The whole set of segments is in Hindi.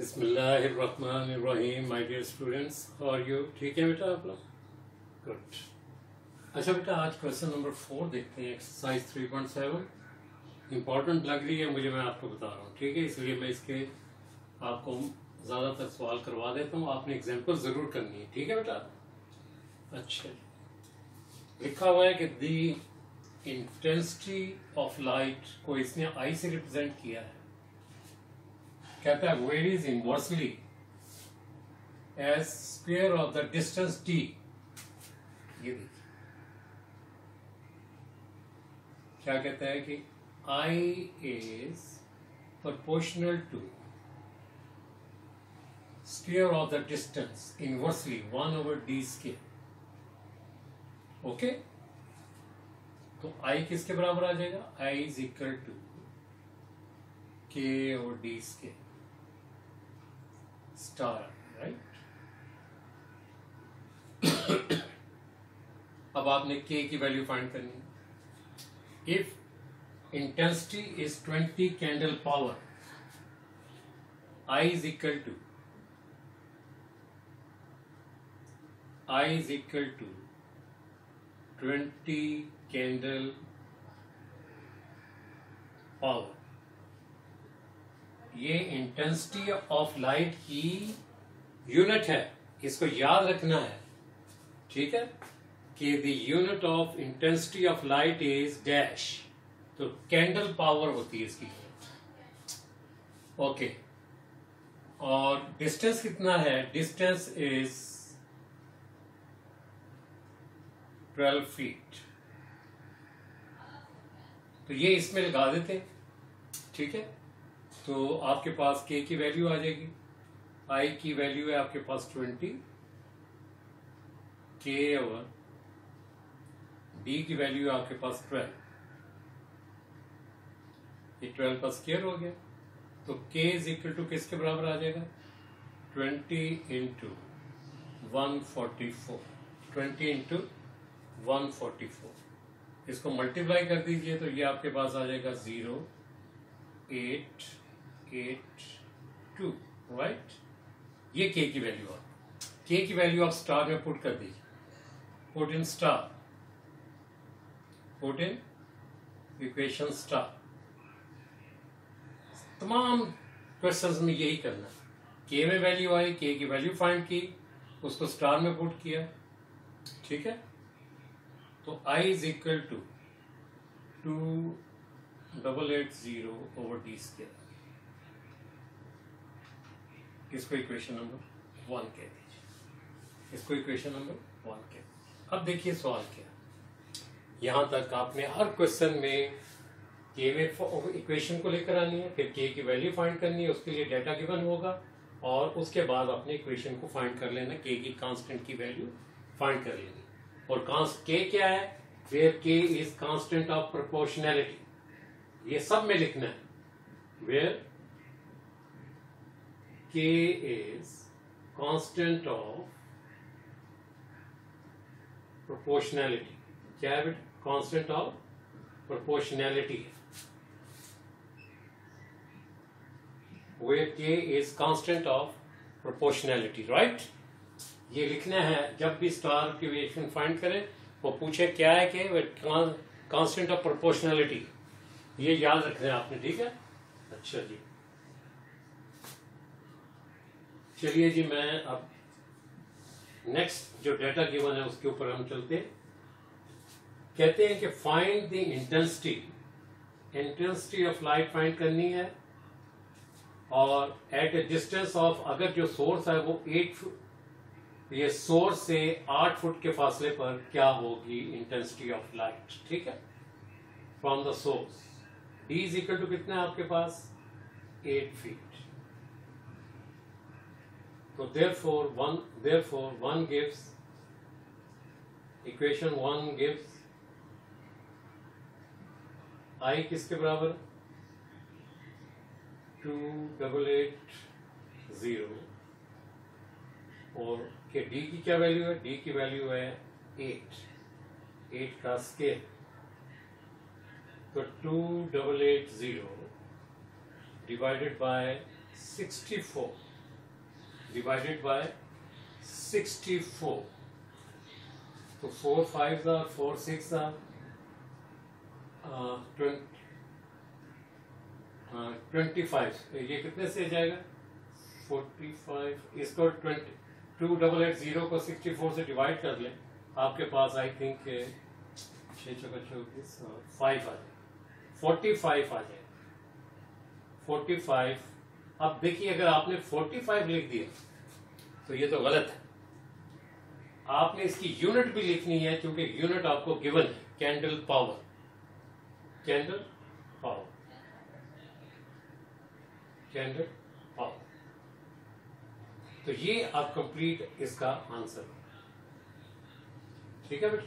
बिस्मिल्लाहिर्रहमानिर्रहीम। My dear students, how are you? ठीक है बेटा आप लोग? गुड। अच्छा बेटा, आज क्वेश्चन नंबर 4 देखते हैं, एक्सरसाइज 3.7। इंपॉर्टेंट लग रही है मुझे, मैं आपको बता रहा हूँ, ठीक है? इसलिए मैं इसके आपको ज़्यादातर सवाल करवा देता हूँ, आपने एग्जाम्पल ज़रूर करनी है, ठीक है बेटा? अच्छा, लिखा हुआ है कि दी इंटेंसिटी ऑफ लाइट को इसने आई से रिप्रेजेंट किया है। कहता है varies inversely as square of the distance टी। ये देखिए क्या कहता है कि I is proportional to square of the distance inversely 1/d square. Okay, तो आई किसके बराबर आ जाएगा? आई इज इक्वल टू के और डी स्क्वायर स्टार, राइट? अब आपने के की वैल्यू फाइंड करनी है। If intensity is 20 candle power, I is equal to 20 candle power. ये इंटेंसिटी ऑफ लाइट की यूनिट है, इसको याद रखना है, ठीक है? कि the unit of intensity of light is dash, तो कैंडल पावर होती है इसकी। ओके, और डिस्टेंस कितना है? Distance is 12 feet. तो ये इसमें लगा देते हैं, ठीक है? तो आपके पास के की वैल्यू आ जाएगी। आई की वैल्यू है आपके पास 20, के और डी की वैल्यू है आपके पास 12। ये 12 का स्क्वायर हो गया, तो के इज इक्वल टू किसके बराबर आ जाएगा? 20 इंटू 144। 20 इंटू 144, इसको मल्टीप्लाई कर दीजिए तो ये आपके पास आ जाएगा 0.882, राइट? ये के की वैल्यू है। के की वैल्यू आप स्टार में पुट कर दीजिए। Put in star, put in equation star. तमाम क्वेश्चंस में यही करना है। के में वैल्यू आई, के की वैल्यू फाइंड की, उसको स्टार में पुट किया, ठीक है? तो I is equal to 2880/d square. इसको इक्वेशन नंबर 1 कह दीजिए। इसको इक्वेशन नंबर 1 कह दीजिए। अब देखिए सवाल क्या है। यहां तक आपने हर क्वेश्चन में के में इक्वेशन को लेकर आनी है, फिर के की वैल्यू फाइंड करनी है, उसके लिए डाटा गिवन होगा, और उसके बाद अपने इक्वेशन को फाइंड कर लेना, के की कांस्टेंट की वैल्यू फाइंड कर लेनी। और के क्या है? वेयर के इज कांस्टेंट ऑफ प्रोपोर्शनैलिटी। ये सब में लिखना है। वेयर के इज कांस्टेंट ऑफ प्रोपोर्शनैलिटी। क्या है बेटा? Constant of proportionality. वेयर के is constant of proportionality, right? ये लिखना है। जब भी स्टार की वेरिएशन फाइंड करें वो पूछे क्या है कि कांस्टेंट ऑफ प्रोपोर्शनैलिटी, ये याद रखना है आपने, ठीक है? अच्छा जी, चलिए जी, मैं अब नेक्स्ट जो डाटा गिवन है उसके ऊपर हम चलते हैं। कहते हैं कि find the intensity of light find करनी है, और एट ए डिस्टेंस ऑफ, अगर जो सोर्स है वो 8 फुट, ये सोर्स से 8 फुट के फासले पर क्या होगी इंटेंसिटी ऑफ लाइट, ठीक है? From the source. D is equal to कितना है आपके पास? 8 फीट। तो therefore one gives, equation 1 gives I किसके बराबर? 2880, और के डी की क्या वैल्यू है? डी की वैल्यू है 8 का स्केल। तो 2880 divided by 64 divided by 64. तो 4 5 are 4 6 are 25. ये कितने से जाएगा? 45. इसको 2880 को 64 से डिवाइड कर लें, आपके पास आई थिंक 6 चौका 24 5 आ जाए, 45 आ जाए, 45. अब देखिए, अगर आपने 45 लिख दिया तो ये तो गलत है. आपने इसकी यूनिट भी लिखनी है, क्योंकि यूनिट आपको गिवन है, candle power. Candle power, candle power. तो ये आप कंप्लीट इसका आंसर. ठीक है बेटा,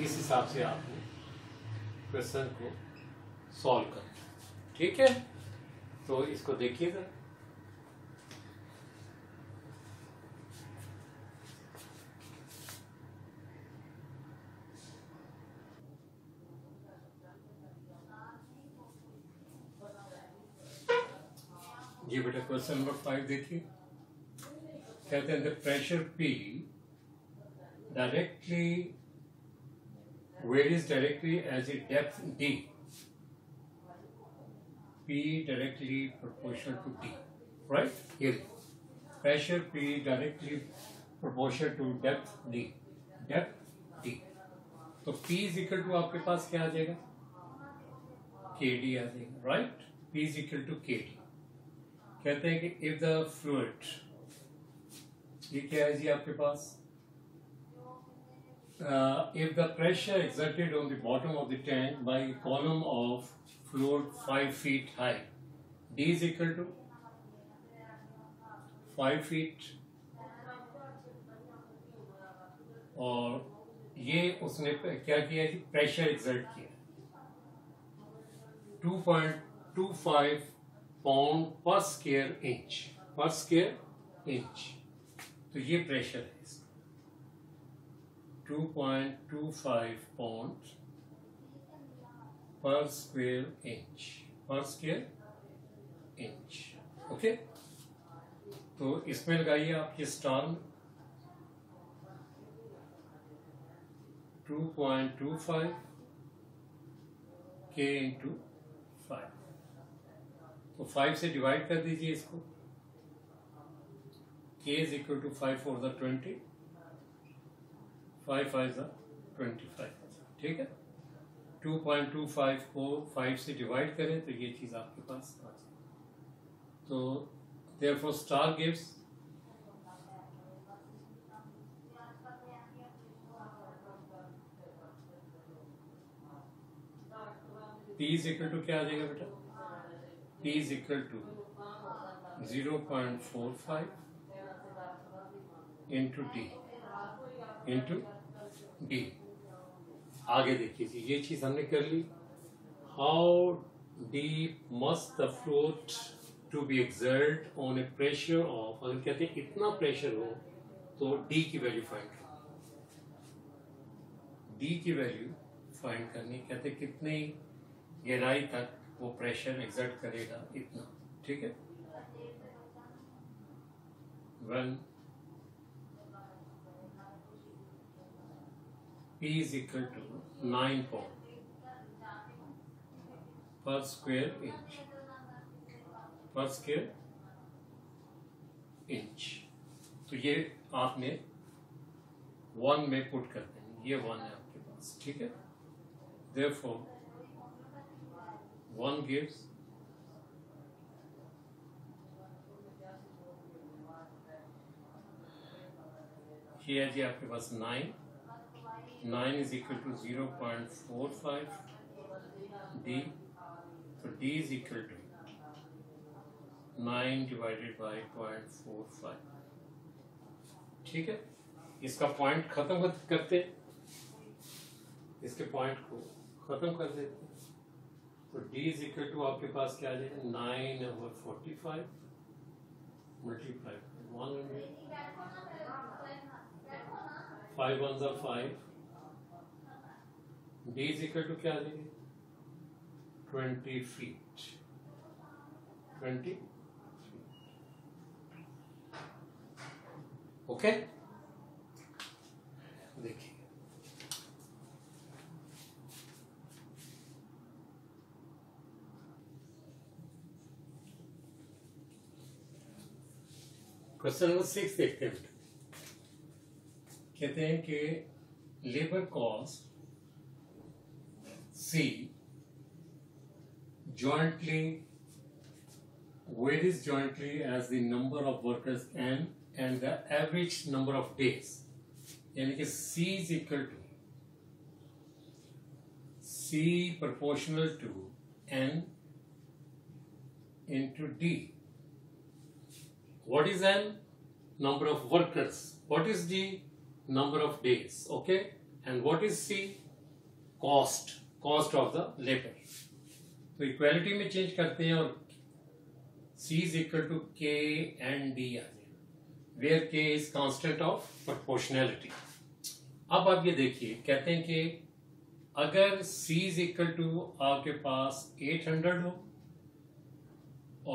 इस हिसाब से आपने क्वेश्चन को सॉल्व करना. ठीक है, तो इसको देखिए जरा. ये बेटा क्वेश्चन नंबर 5 देखिए. कहते हैं the pressure P directly varies directly as its depth D. P directly proportional to D. Right? Here. Pressure P directly proportional to depth D. Depth D. तो P is equal to आपके पास क्या आ जाएगा? KD आ जाएगा. Right? P is equal to KD. कहते हैं कि if the fluid, ये क्या है जी आपके पास? If the pressure exerted on the bottom of the tank by a column of fluid 5 feet high, D is equal to 5 feet, और ये उसने क्या किया जी? प्रेशर एक्सर्ट किया 2.25 पाउंड पर स्क्वायर इंच. पर स्क्वायर इंच. तो ये प्रेशर है इसका 2.25 पाउंड पर स्क्वायर इंच. पर स्क्वायर इंच. ओके, तो इसमें लगाइए आप ये स्टार 2.25 K इंटू 5. तो 5 से डिवाइड कर दीजिए इसको. K is equal to 5 4 the 20, 5 5 the 25. ठीक है, 2.25 को 5 से डिवाइड करें तो ये चीज आपके पास आ जाए. तो therefore star gives P is equal to क्या आ जाएगा बेटा? P is equal to 0.45 into D. आगे देखिए जी, ये चीज हमने कर ली. How deep must the fluid to be exert on a pressure of, अगर कहते हैं इतना प्रेशर हो तो D की वैल्यू फाइंड करनी. D की वैल्यू फाइंड करनी. कहते हैं कितनी गहराई तक वो प्रेशर एक्सर्ट करेगा, इतना. ठीक है, when P is equal to 9 pound per square inch. Per square inch. तो ये आपने 1 में पुट कर देंगे. ये 1 है आपके पास. ठीक है, therefore 1 gives ये है जी आपके पास 9. 9 is equal to 0.45 D. तो D is equal to 9 divided by 0.45. ठीक है, इसका पॉइंट खत्म करते, इसके पॉइंट को खत्म कर देते. तो D is equal to आपके पास क्या आ जाएगा? 9/45 multiplied by 100. 5 1s are 5. D is equal to क्या आ जाएगी? 20 feet. 20 feet. ओके, देखिए क्वेश्चन नंबर 6 देखते हैं। कहते हैं कि labour cost C jointly varies jointly as the number of workers n and the average number of days, यानी कि C is equal to C proportional to n into D. What is n? Number of workers. What is D? Number of days. Okay, and what is C? Cost of the labor. तो इक्वालिटी में चेंज करते हैं और C is equal to K and D आ जाएगा, where K is constant of proportionality. अब आप ये देखिए, कहते हैं कि अगर C is equal to आपके पास 800 हो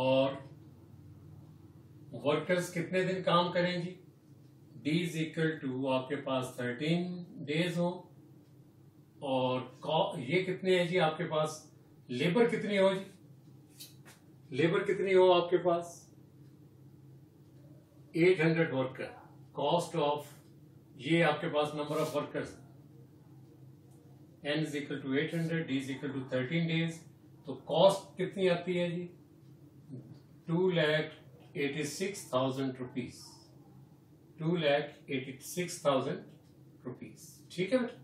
और वर्कर्स कितने दिन काम करेंगी, D is equal to आपके पास 13 डेज हो, और ये कितने हैं जी आपके पास, लेबर कितनी हो जी, लेबर कितनी हो आपके पास 800 वर्कर, कॉस्ट ऑफ ये आपके पास number of workers n is equal to 800, D is equal to 13 days, तो कॉस्ट कितनी आती है जी 2,86,000 रुपीज, 2,86,000 रुपीज। ठीक है बेटा,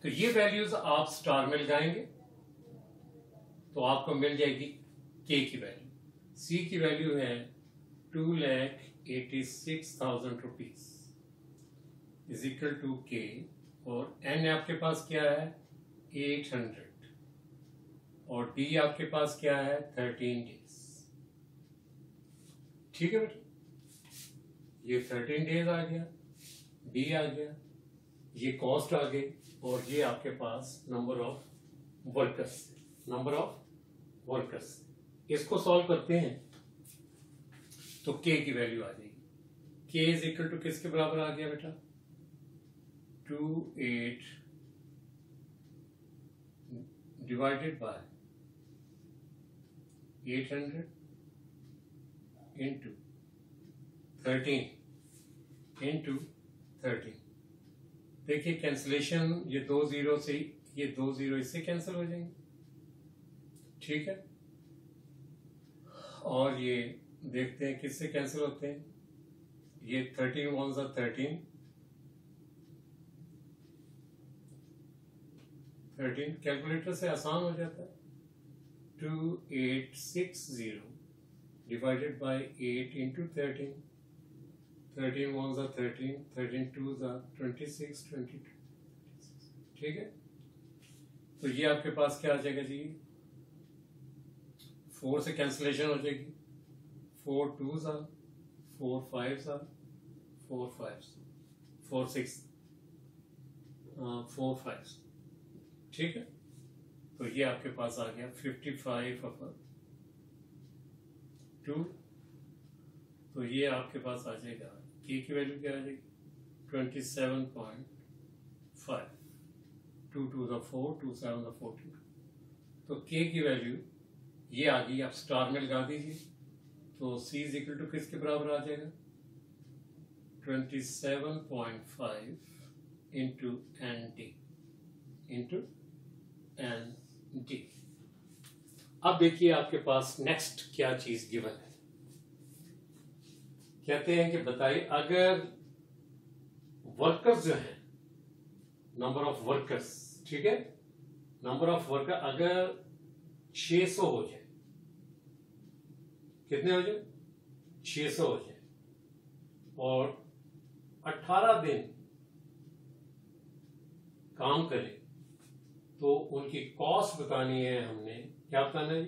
तो ये वैल्यूज आप स्टार में लगाएंगे तो आपको मिल जाएगी के की वैल्यू, सी की वैल्यू है 2,86,000 रुपीज इज इक्वल टू के, और एन आपके पास क्या है 800, और डी आपके पास क्या है 13 डेज। ठीक है बेटा, ये 13 डेज आ गया, डी आ गया, ये कॉस्ट आ गई, और ये आपके पास number of workers, number of workers. इसको सॉल्व करते हैं तो के की वैल्यू आ जाएगी, के इज इक्वल टू किसके बराबर आ गया बेटा 28 डिवाइडेड बाय 800 इंटू 13 इंटू 13। देखिए कैंसिलेशन, ये 2 जीरो से ये 2 जीरो इससे कैंसिल हो जाएंगे। ठीक है, और ये देखते हैं किससे कैंसिल होते हैं, ये 13 1 ज़ा 13, 13 कैलकुलेटर से आसान हो जाता है, 2860 डिवाइडेड बाय 8 इंटू 13, 13 1 ज़ा 13, 13 2 ज़ा 26, 22। ठीक है, तो ये आपके पास क्या आ जाएगा जी 4 से कैंसिलेशन हो जाएगी, 4 2 ज़ा 4 5 ज़ा 4 5 4 6 4 5। ठीक है, तो ये आपके पास आ गया 55/2, तो ये आपके पास आ जाएगा के की वैल्यू क्या आ जाएगी 27.5, 2 2 ज़ा 4, 2 7 ज़ा 14, तो के की वैल्यू ये आ गई। आप स्टार में लगा दीजिए तो C इज इक्वल टू किसके बराबर आ जाएगा 27.5 इंटू एन डी। अब देखिए आपके पास नेक्स्ट क्या चीज गिवन है, कहते हैं कि बताइए अगर वर्कर्स जो हैं, नंबर ऑफ वर्कर्स, ठीक है, नंबर ऑफ वर्कर अगर 600 हो जाए, कितने हो जाए 600 हो जाए, और 18 दिन काम करें, तो उनकी कॉस्ट बतानी है हमने, क्या बताना है,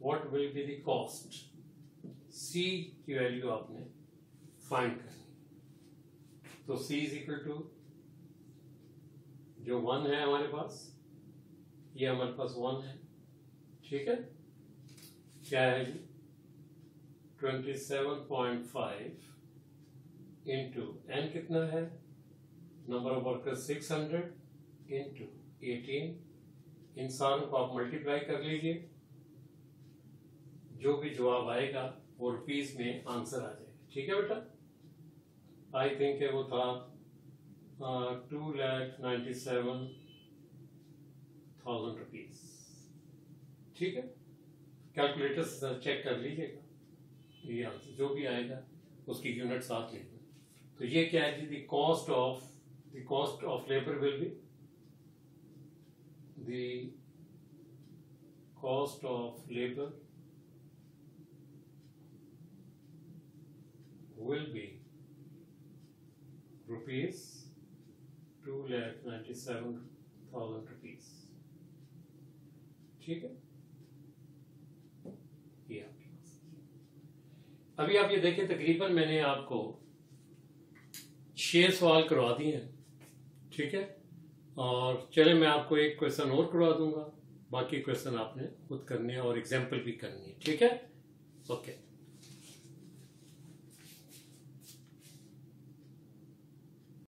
what will be the cost, c की वैल्यू आपने फाइंड करनी। तो सी इज इक्वल टू जो 1 है हमारे पास, ये हमारे पास 1 है, ठीक है, क्या है जी 27.5 इंटू एन कितना है, नंबर ऑफ वर्कर्स 600 इंटू 18, इन सारों को आप मल्टीप्लाई कर लीजिए, जो भी जवाब आएगा वो रुपीज में आंसर आ जाएगा। ठीक है बेटा, आई थिंक वो था 2,97,000 रुपीज। ठीक है, कैलकुलेटर से चेक कर लीजिएगा, ये आंसर जो भी आएगा उसकी यूनिट साथ लेना। तो ये क्या है जी, the cost of labour will be, the cost of labour will be rupees 2,97,000 rupees। ठीक है, ये आपके पास। अभी आप ये देखें, तकरीबन मैंने आपको 6 सवाल करवा दिए हैं। ठीक है, और चले मैं आपको एक क्वेश्चन और करवा दूंगा, बाकी क्वेश्चन आपने खुद करने हैं और एग्जाम्पल भी करनी है। ठीक है, ओके।